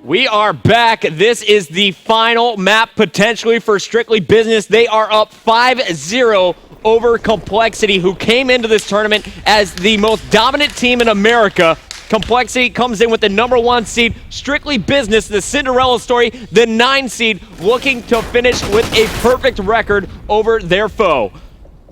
We are back. This is the final map potentially for Strictly Business. They are up 5-0 over Complexity, who came into this tournament as the most dominant team in America. Complexity comes in with the #1 seed. Strictly Business, the Cinderella story, the 9 seed, looking to finish with a perfect record over their foe.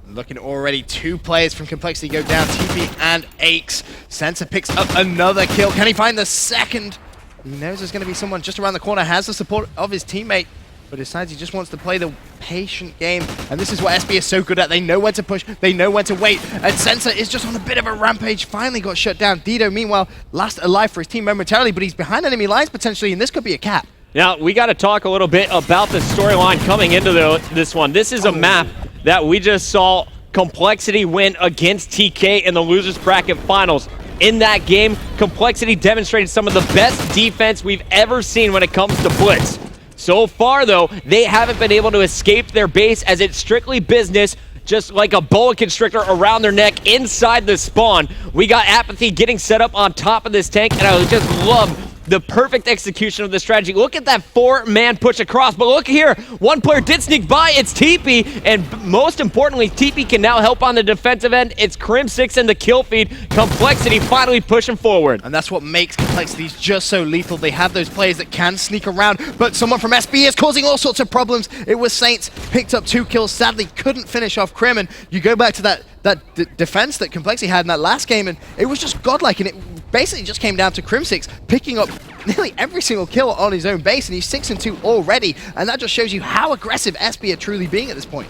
Looking already, 2 players from Complexity go down, TP and Aches. Sensor picks up another kill. Can he find the second? He knows there's going to be someone just around the corner, has the support of his teammate, but decides he just wants to play the patient game. And this is what SB is so good at. They know when to push, they know when to wait. And Sensor is just on a bit of a rampage, finally got shut down. Dido, meanwhile, last alive for his team momentarily, but he's behind enemy lines potentially, and this could be a cap. Now, we got to talk a little bit about the storyline coming into this one. This is a map that we just saw Complexity win against TK in the Losers Bracket Finals. In that game, Complexity demonstrated some of the best defense we've ever seen when it comes to Blitz. So far, though, they haven't been able to escape their base as it's Strictly Business, just like a boa constrictor around their neck inside the spawn. We got Apathy getting set up on top of this tank, and I just love the perfect execution of the strategy. Look at that 4-man push across, but look here, one player did sneak by, it's TP, and most importantly, TP can now help on the defensive end. It's Crim6 and the kill feed. Complexity finally pushing forward. And that's what makes Complexities just so lethal. They have those players that can sneak around, but someone from SB is causing all sorts of problems. It was Saints, picked up 2 kills, sadly couldn't finish off Crim, and you go back to that defense that Complexity had in that last game, and it was just godlike, and it basically just came down to Crim6 picking up nearly every single kill on his own base, and he's 6-2 already, and that just shows you how aggressive SB are truly being at this point.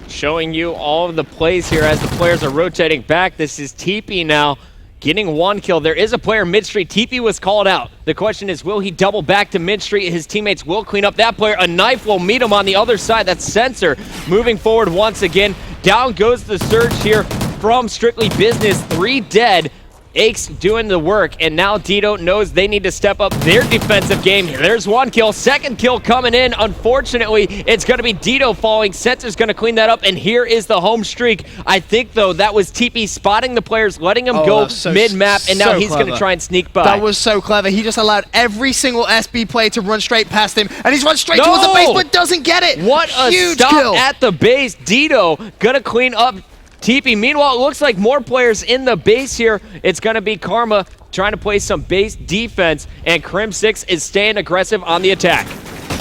Showing you all of the plays here as the players are rotating back. This is TP now getting 1 kill. There is a player mid-street. TP was called out. The question is, will he double back to mid-street? His teammates will clean up that player. A knife will meet him on the other side. That's Sensor moving forward once again. Down goes the surge here from Strictly Business. 3 dead. Aches doing the work, and now Dido knows they need to step up their defensive game. There's 1 kill, 2nd kill coming in. Unfortunately, it's going to be Dido falling. Sensor's going to clean that up, and here is the home streak. I think, though, that was TP spotting the players, letting them go mid-map, and now he's going to try and sneak by. That was so clever. He just allowed every single SB player to run straight past him, and he's run straight towards the base, but doesn't get it. What a huge stop kill at the base. Dido going to clean up TP. Meanwhile, it looks like more players in the base here. It's going to be Karma trying to play some base defense, and Crim6 is staying aggressive on the attack.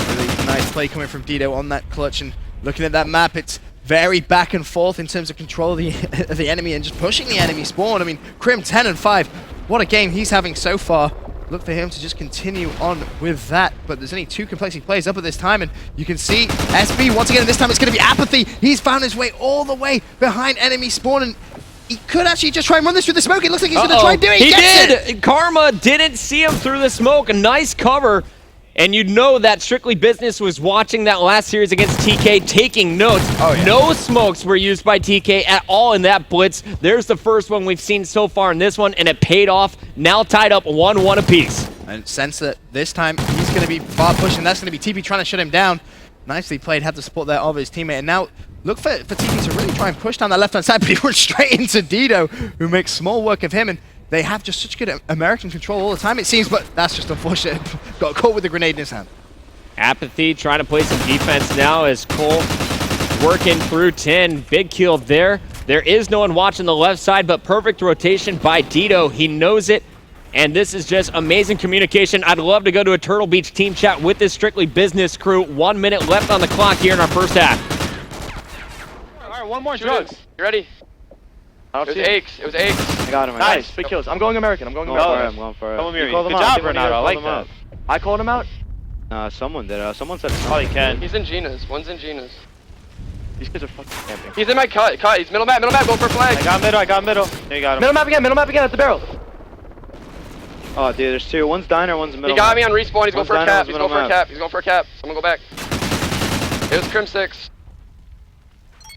Really nice play coming from Dido on that clutch, and looking at that map, it's very back and forth in terms of control of the enemy and just pushing the enemy spawn. I mean, Crim 10-5. What a game he's having so far. Look for him to just continue on with that, but there's only 2 Complexity players up at this time, and you can see SB once again, this time it's going to be Apathy. He's found his way all the way behind enemy spawn, and he could actually just try and run this through the smoke. It looks like he's going to try and do it. He did! Karma didn't see him through the smoke. A nice cover. And you know that Strictly Business was watching that last series against TK, taking notes. No smokes were used by TK at all in that blitz. There's the first one we've seen so far in this one, and it paid off. Now tied up 1-1 apiece. And sense that this time he's going to be far pushing. That's going to be TP trying to shut him down. Nicely played, had the support there of his teammate. And now look for TP to really try and push down that left-hand side, but he went straight into Dido, who makes small work of him. And they have just such good American control all the time, it seems, but that's just unfortunate. Got caught with the grenade in his hand. Apathy trying to play some defense now as Cole working through 10. Big kill there. There is no one watching the left side, but perfect rotation by Dido. He knows it, and this is just amazing communication. I'd love to go to a Turtle Beach team chat with this Strictly Business crew. 1 minute left on the clock here in our first half. All right, 1 more drugs. You ready? It was Aches. It was Aches. I got him. Nice. Big kills. I'm going American. I'm going American. I'm going for it. You called him out. Good job, Renato. I like that. I called him out? Someone did. Someone said Probably Ken. He's in Gina's. One's in Gina's. These kids are fucking camping. He's in my cut. He's middle map. Go for flag. I got middle. There you got him. Middle map again at the barrel. Oh, dude, there's 2. One's diner, one's middle. He got me on respawn. He's going for a cap. He's going for a cap. Someone go back. It was Crim6.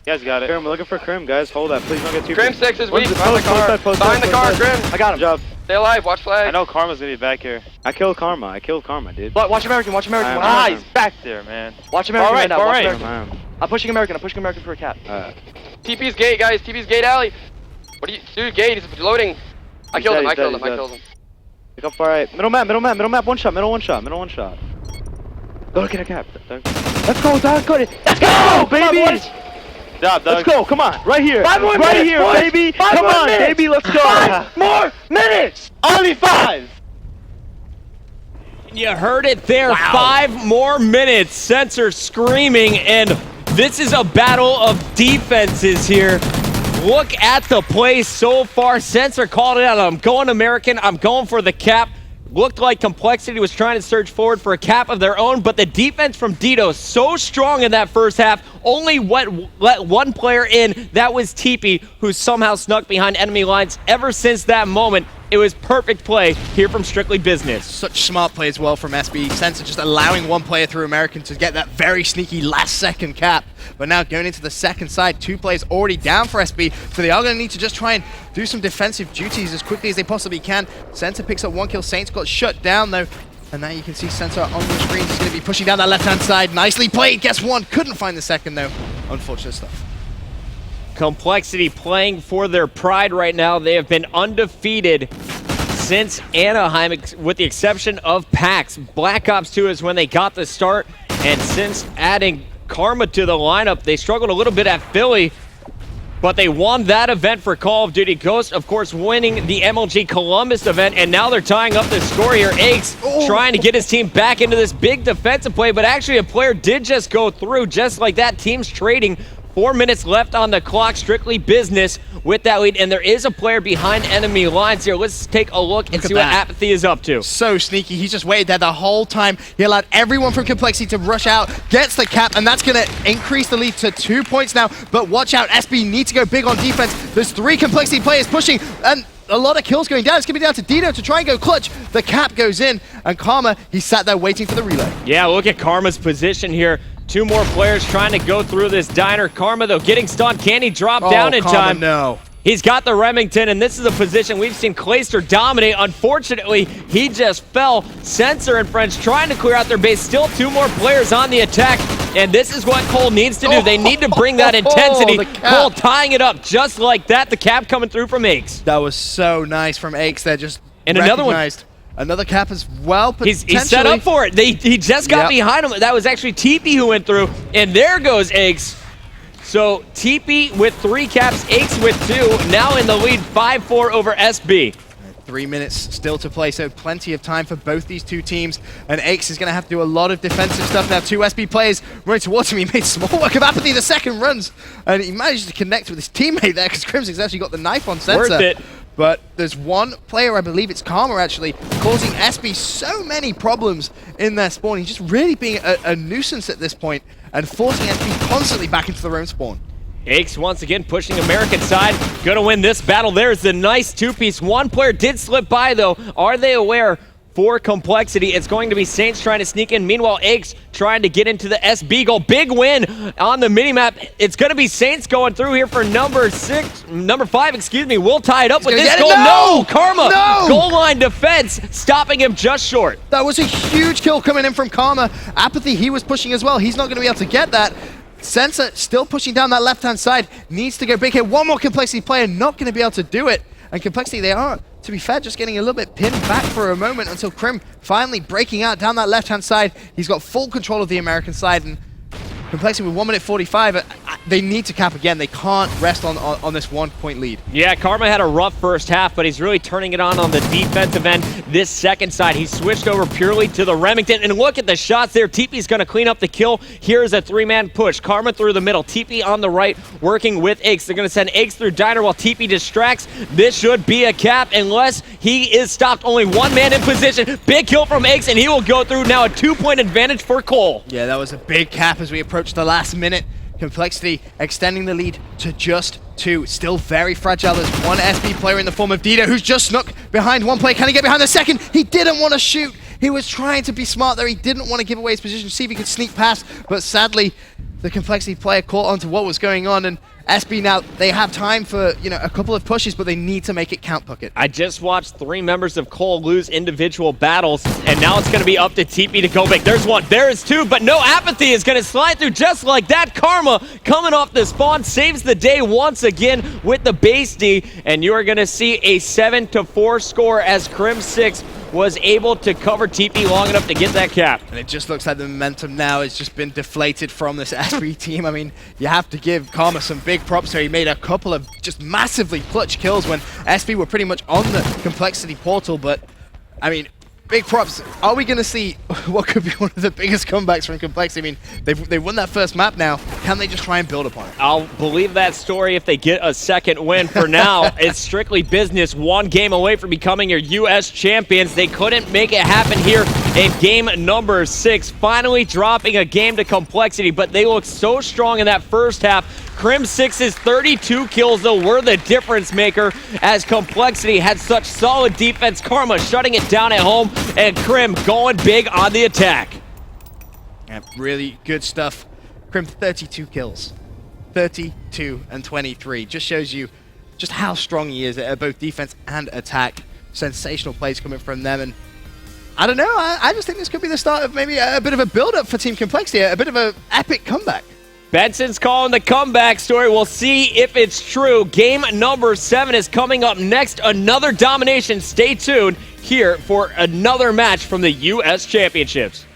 You guys got it. Crim, we're looking for Crim, guys. Hold that. Please don't get too Crim6 is weak. Behind the car. Behind the car, Crim. I got him. Good job. Stay alive. Watch flag. I know Karma's gonna be back here. I killed Karma, dude. Watch American. He's back there, man. Watch American right now. Watch American. I'm pushing American for a cap. TP's gate, guys. TP's gate alley. What do you do? Gate. He's loading. I killed him. Pick up far right. Middle map, one shot, middle one shot. Go get a cap. Doug. Let's go, Doug, go. Let's go, baby! Good job, Doug. Let's go, come on, right here. 5 more minutes, here, boys. Baby. Come on, baby, let's go. 5 more minutes! Only 5! You heard it there, 5 more minutes. Sensor screaming, and this is a battle of defenses here. Look at the play so far. Sensor called it out. I'm going American. I'm going for the cap. Looked like Complexity was trying to surge forward for a cap of their own, but the defense from Dito so strong in that first half. Only let one player in. That was TP, who somehow snuck behind enemy lines. Ever since that moment, it was perfect play here from Strictly Business. Such smart play as well from SB. Sensor just allowing one player through American to get that very sneaky last-second cap. But now going into the second side, 2 players already down for SB, so they are going to need to just try and do some defensive duties as quickly as they possibly can. Sensor picks up 1 kill. Saints got shut down, though. And now you can see Sensor on the screen. He's going to be pushing down that left-hand side. Nicely played. Gets 1. Couldn't find the second, though. Unfortunate stuff. Complexity playing for their pride right now. They have been undefeated since Anaheim, with the exception of PAX. Black Ops 2 is when they got the start, and since adding Karma to the lineup, they struggled a little bit at Philly, but they won that event for Call of Duty Ghost, of course, winning the MLG Columbus event, and now they're tying up the score here. Aches trying to get his team back into this big defensive play, but actually a player did just go through, just like that. Team's trading. 4 minutes left on the clock. Strictly Business with that lead, and there is a player behind enemy lines here. Let's take a look and see what Apathy is up to. So sneaky. He just waited there the whole time. He allowed everyone from Complexity to rush out, gets the cap, and that's going to increase the lead to 2 points now. But watch out, SB need to go big on defense. There's 3 Complexity players pushing, and a lot of kills going down. It's going to be down to Dito to try and go clutch. The cap goes in, and Karma, he sat there waiting for the relay. Yeah, look at Karma's position here. 2 more players trying to go through this diner. Karma, though, getting stunned. Can he drop down in Karma, time? No. He's got the Remington, and this is a position we've seen Clayster dominate. Unfortunately, he just fell. Sensor and friends trying to clear out their base. Still 2 more players on the attack, and this is what Cole needs to do. They need to bring that intensity. Cole tying it up just like that. The cap coming through from Aches. That was so nice from Aches there. Just and another one. Another cap as well, He's set up for it. He just got behind him. That was actually TP who went through, and there goes Aches. So TP with 3 caps, Aches with 2, now in the lead 5-4 over SB. 3 minutes still to play, so plenty of time for both these 2 teams. And Aches is going to have to do a lot of defensive stuff now. 2 SB players running towards him. He made small work of Apathy the second runs, and he managed to connect with his teammate there because Crimson's actually got the knife on Sensor. Worth it. But there's 1 player, I believe it's Karma actually, causing SB so many problems in their spawn. He's just really being a nuisance at this point and forcing SB constantly back into their own spawn. Aches once again pushing American side. Gonna win this battle. There's the nice 2-piece. 1 player did slip by though. Are they aware? For Complexity, it's going to be Saints trying to sneak in. Meanwhile, Aches trying to get into the SB goal. Big win on the minimap. It's going to be Saints going through here for number 5, excuse me. We'll tie it up with this goal. No! Karma! No! Goal line defense, stopping him just short. That was a huge kill coming in from Karma. Apathy, he was pushing as well. He's not going to be able to get that. Sensor still pushing down that left-hand side. Needs to go big here. 1 more Complexity player, not going to be able to do it. And Complexity, they are, to be fair, just getting a little bit pinned back for a moment until Crim finally breaking out down that left-hand side. He's got full control of the American side, and Complexity with 1 minute 45, they need to cap again. They can't rest on this 1-point lead. Yeah, Karma had a rough first half, but he's really turning it on the defensive end. This second side, he switched over purely to the Remington, and look at the shots there. TP's going to clean up the kill. Here's a 3-man push. Karma through the middle. TP on the right, working with Aches. They're going to send Aches through Diner while TP distracts. This should be a cap unless he is stopped. Only 1 man in position. Big kill from Aches, and he will go through. Now a 2-point advantage for Cole. Yeah, that was a big cap as we approach the last minute. Complexity extending the lead to just 2. Still very fragile. There's 1 SB player in the form of Dito who's just snuck behind 1 player. Can he get behind the second? He didn't want to shoot. He was trying to be smart there. He didn't want to give away his position, see if he could sneak past. But sadly, the Complexity player caught onto what was going on, and SB now, they have time for, a couple of pushes, but they need to make it count, Puckett. I just watched 3 members of Cole lose individual battles, and now it's going to be up to TP to go big. There's 1, there is 2, but no, Apathy is going to slide through just like that. Karma coming off the spawn saves the day once again with the base D, and you are going to see a 7-4 score as Crim 6 was able to cover TP long enough to get that cap. And it just looks like the momentum now has just been deflated from this SB team. I mean, you have to give Karma some big props here. He made a couple of just massively clutch kills when SB were pretty much on the Complexity portal, but I mean, big props. Are we going to see what could be one of the biggest comebacks from Complexity? I mean, they've won that first map now. Can they just try and build upon it? I'll believe that story if they get a second win. For now, it's strictly business. One game away from becoming your U.S. champions. They couldn't make it happen here in game number 6. Finally dropping a game to Complexity, but they looked so strong in that first half. Crim6's 32 kills, though, were the difference maker as Complexity had such solid defense. Karma shutting it down at home, and Crim going big on the attack. Yeah, really good stuff. Crim 32 kills. 32 and 23. Just shows you just how strong he is at both defense and attack. Sensational plays coming from them, and I don't know, I just think this could be the start of maybe a bit of a build-up for Team Complexity, a bit of an epic comeback. Benson's calling the comeback story. We'll see if it's true. Game number 7 is coming up next. Another domination. Stay tuned here for another match from the U.S. Championships.